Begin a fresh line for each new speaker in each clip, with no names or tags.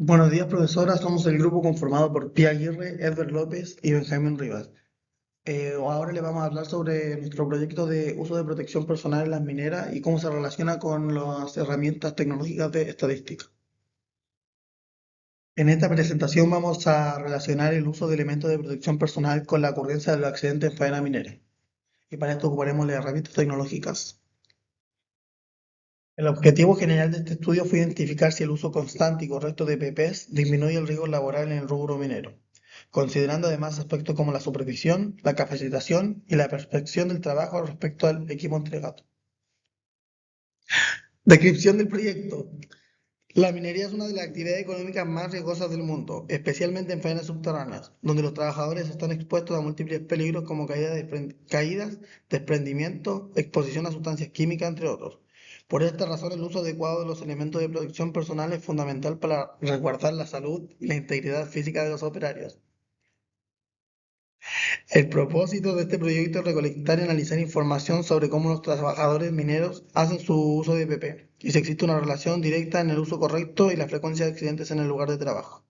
Buenos días, profesora. Somos el grupo conformado por Pía Aguirre, Edward López y Benjamín Rivas. Ahora le vamos a hablar sobre nuestro proyecto de uso de protección personal en las mineras y cómo se relaciona con las herramientas tecnológicas de estadística. En esta presentación vamos a relacionar el uso de elementos de protección personal con la ocurrencia de los accidentes en faena minera. Y para esto ocuparemos las herramientas tecnológicas. El objetivo general de este estudio fue identificar si el uso constante y correcto de PPs disminuye el riesgo laboral en el rubro minero, considerando además aspectos como la supervisión, la capacitación y la perspección del trabajo respecto al equipo entregado. Descripción del proyecto. La minería es una de las actividades económicas más riesgosas del mundo, especialmente en faenas subterráneas, donde los trabajadores están expuestos a múltiples peligros como caídas, desprendimiento, exposición a sustancias químicas, entre otros. Por esta razón, el uso adecuado de los elementos de protección personal es fundamental para resguardar la salud y la integridad física de los operarios. El propósito de este proyecto es recolectar y analizar información sobre cómo los trabajadores mineros hacen su uso de EPP y si existe una relación directa en el uso correcto y la frecuencia de accidentes en el lugar de trabajo.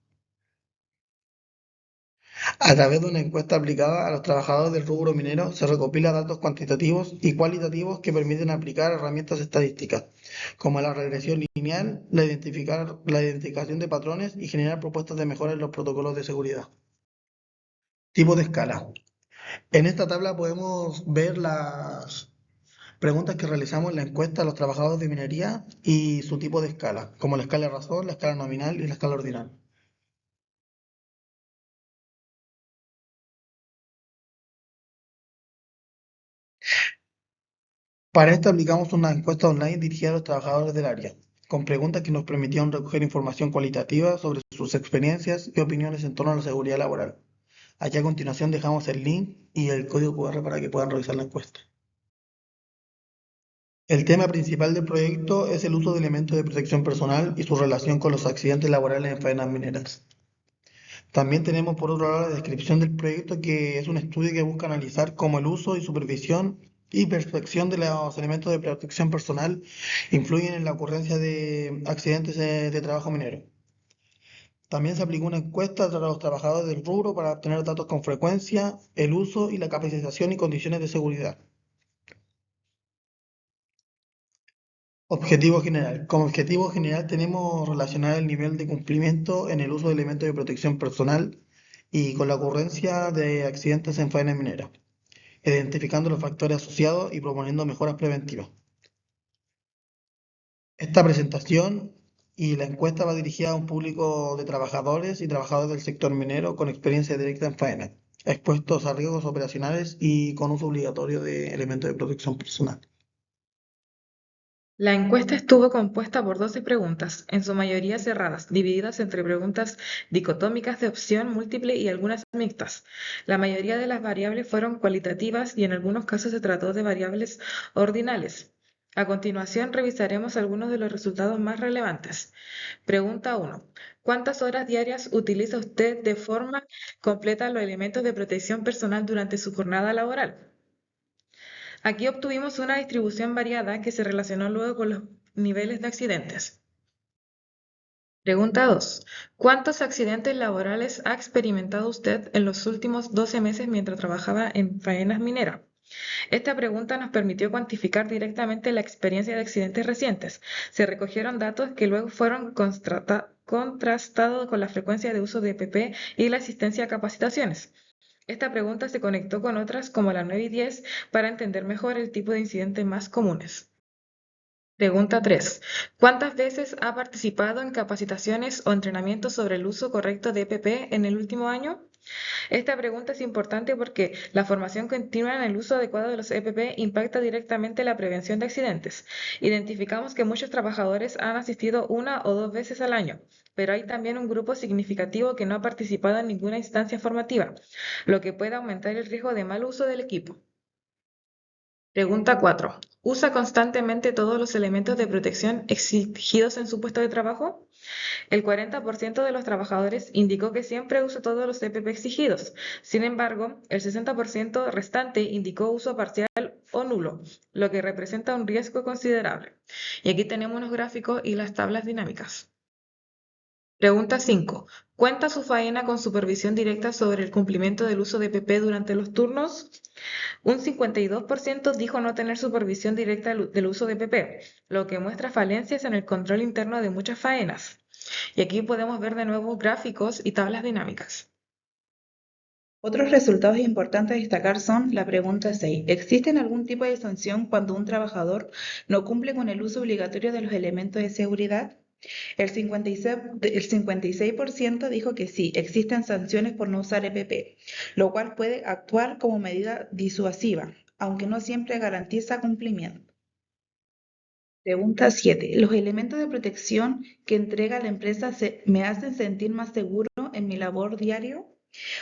A través de una encuesta aplicada a los trabajadores del rubro minero, se recopila datos cuantitativos y cualitativos que permiten aplicar herramientas estadísticas, como la regresión lineal, la identificación de patrones y generar propuestas de mejora en los protocolos de seguridad. Tipo de escala. En esta tabla podemos ver las preguntas que realizamos en la encuesta a los trabajadores de minería y su tipo de escala, como la escala de razón, la escala nominal y la escala ordinal. Para esto aplicamos una encuesta online dirigida a los trabajadores del área, con preguntas que nos permitían recoger información cualitativa sobre sus experiencias y opiniones en torno a la seguridad laboral. Aquí a continuación dejamos el link y el código QR para que puedan revisar la encuesta. El tema principal del proyecto es el uso de elementos de protección personal y su relación con los accidentes laborales en faenas mineras. También tenemos por otro lado la descripción del proyecto, que es un estudio que busca analizar cómo el uso y supervisión y percepción de los elementos de protección personal influyen en la ocurrencia de accidentes de trabajo minero. También se aplicó una encuesta a los trabajadores del rubro para obtener datos con frecuencia, el uso y la capacitación y condiciones de seguridad. Objetivo general. Como objetivo general tenemos relacionar el nivel de cumplimiento en el uso de elementos de protección personal y con la ocurrencia de accidentes en faena minera, identificando los factores asociados y proponiendo mejoras preventivas. Esta presentación y la encuesta va dirigida a un público de trabajadores y trabajadores del sector minero con experiencia directa en faena, expuestos a riesgos operacionales y con uso obligatorio de elementos de protección personal.
La encuesta estuvo compuesta por 12 preguntas, en su mayoría cerradas, divididas entre preguntas dicotómicas de opción múltiple y algunas mixtas. La mayoría de las variables fueron cualitativas y en algunos casos se trató de variables ordinales. A continuación revisaremos algunos de los resultados más relevantes. Pregunta 1. ¿Cuántas horas diarias utiliza usted de forma completa los elementos de protección personal durante su jornada laboral? Aquí obtuvimos una distribución variada que se relacionó luego con los niveles de accidentes. Pregunta 2. ¿Cuántos accidentes laborales ha experimentado usted en los últimos 12 meses mientras trabajaba en faenas mineras? Esta pregunta nos permitió cuantificar directamente la experiencia de accidentes recientes. Se recogieron datos que luego fueron contrastados con la frecuencia de uso de EPP y la asistencia a capacitaciones. Esta pregunta se conectó con otras como la 9 y 10 para entender mejor el tipo de incidentes más comunes. Pregunta 3. ¿Cuántas veces ha participado en capacitaciones o entrenamientos sobre el uso correcto de EPP en el último año? Esta pregunta es importante porque la formación continua en el uso adecuado de los EPP impacta directamente la prevención de accidentes. Identificamos que muchos trabajadores han asistido una o dos veces al año, pero hay también un grupo significativo que no ha participado en ninguna instancia formativa, lo que puede aumentar el riesgo de mal uso del equipo. Pregunta 4. ¿Usa constantemente todos los elementos de protección exigidos en su puesto de trabajo? El 40% de los trabajadores indicó que siempre usa todos los EPP exigidos. Sin embargo, el 60% restante indicó uso parcial o nulo, lo que representa un riesgo considerable. Y aquí tenemos unos gráficos y las tablas dinámicas. Pregunta 5. ¿Cuenta su faena con supervisión directa sobre el cumplimiento del uso de EPP durante los turnos? Un 52% dijo no tener supervisión directa del uso de EPP, lo que muestra falencias en el control interno de muchas faenas. Y aquí podemos ver de nuevo gráficos y tablas dinámicas.
Otros resultados importantes a destacar son la pregunta 6. ¿Existe algún tipo de sanción cuando un trabajador no cumple con el uso obligatorio de los elementos de seguridad? El 56% dijo que sí, existen sanciones por no usar EPP, lo cual puede actuar como medida disuasiva, aunque no siempre garantiza cumplimiento. Pregunta 7. ¿Los elementos de protección que entrega la empresa me hacen sentir más seguro en mi labor diario?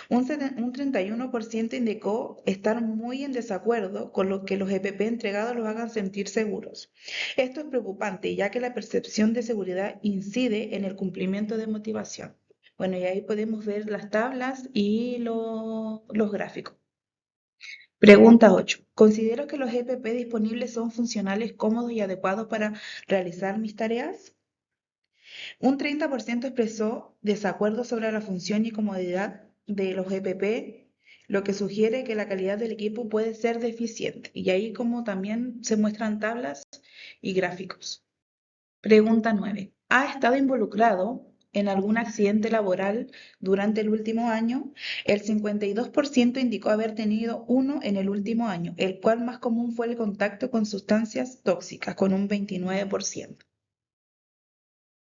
Un 31% indicó estar muy en desacuerdo con lo que los EPP entregados los hagan sentir seguros. Esto es preocupante, ya que la percepción de seguridad incide en el cumplimiento de motivación. Bueno, y ahí podemos ver las tablas y los gráficos. Pregunta 8. ¿Considero que los EPP disponibles son funcionales, cómodos y adecuados para realizar mis tareas? Un 30% expresó desacuerdo sobre la función y comodidad de los EPP, lo que sugiere que la calidad del equipo puede ser deficiente. Y ahí como también se muestran tablas y gráficos. Pregunta 9. ¿Ha estado involucrado en algún accidente laboral durante el último año? El 52% indicó haber tenido uno en el último año, el cual más común fue el contacto con sustancias tóxicas, con un 29%.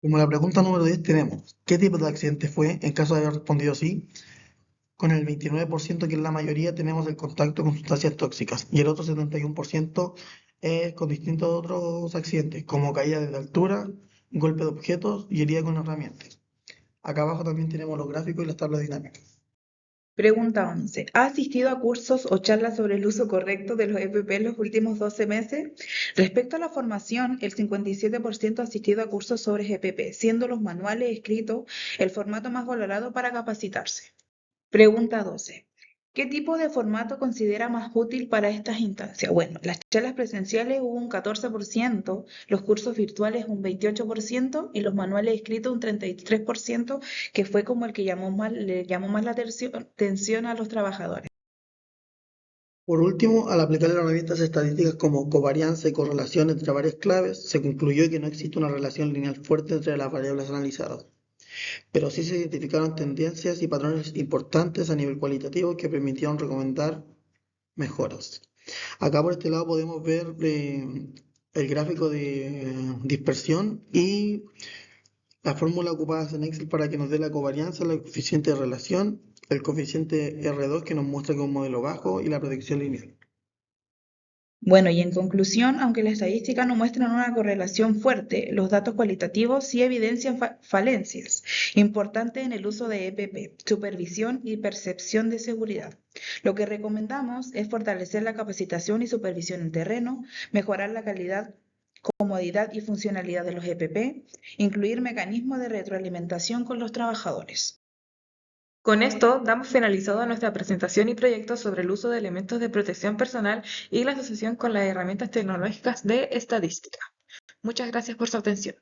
Como la pregunta número 10 tenemos, ¿qué tipo de accidente fue? En caso de haber respondido sí, con el 29% que es la mayoría tenemos el contacto con sustancias tóxicas y el otro 71% es con distintos otros accidentes, como caída desde altura, golpe de objetos y herida con herramientas. Acá abajo también tenemos los gráficos y las tablas dinámicas.
Pregunta 11. ¿Ha asistido a cursos o charlas sobre el uso correcto de los EPP en los últimos 12 meses? Respecto a la formación, el 57% ha asistido a cursos sobre EPP, siendo los manuales escritos el formato más valorado para capacitarse. Pregunta 12. ¿Qué tipo de formato considera más útil para estas instancias? Bueno, las charlas presenciales hubo un 14%, los cursos virtuales un 28% y los manuales escritos un 33%, que fue como el que le llamó más la atención a los trabajadores.
Por último, al aplicar herramientas estadísticas como covarianza y correlación entre varias claves, se concluyó que no existe una relación lineal fuerte entre las variables analizadas, pero sí se identificaron tendencias y patrones importantes a nivel cualitativo que permitieron recomendar mejoras. Acá por este lado podemos ver el gráfico de dispersión y la fórmula ocupada en Excel para que nos dé la covarianza, el coeficiente de relación, el coeficiente R2 que nos muestra que es un modelo bajo y la predicción lineal.
Bueno, y en conclusión, aunque las estadísticas no muestran una correlación fuerte, los datos cualitativos sí evidencian falencias importantes en el uso de EPP, supervisión y percepción de seguridad. Lo que recomendamos es fortalecer la capacitación y supervisión en terreno, mejorar la calidad, comodidad y funcionalidad de los EPP, incluir mecanismos de retroalimentación con los trabajadores.
Con esto damos finalizado nuestra presentación y proyecto sobre el uso de elementos de protección personal y la asociación con las herramientas tecnológicas de estadística. Muchas gracias por su atención.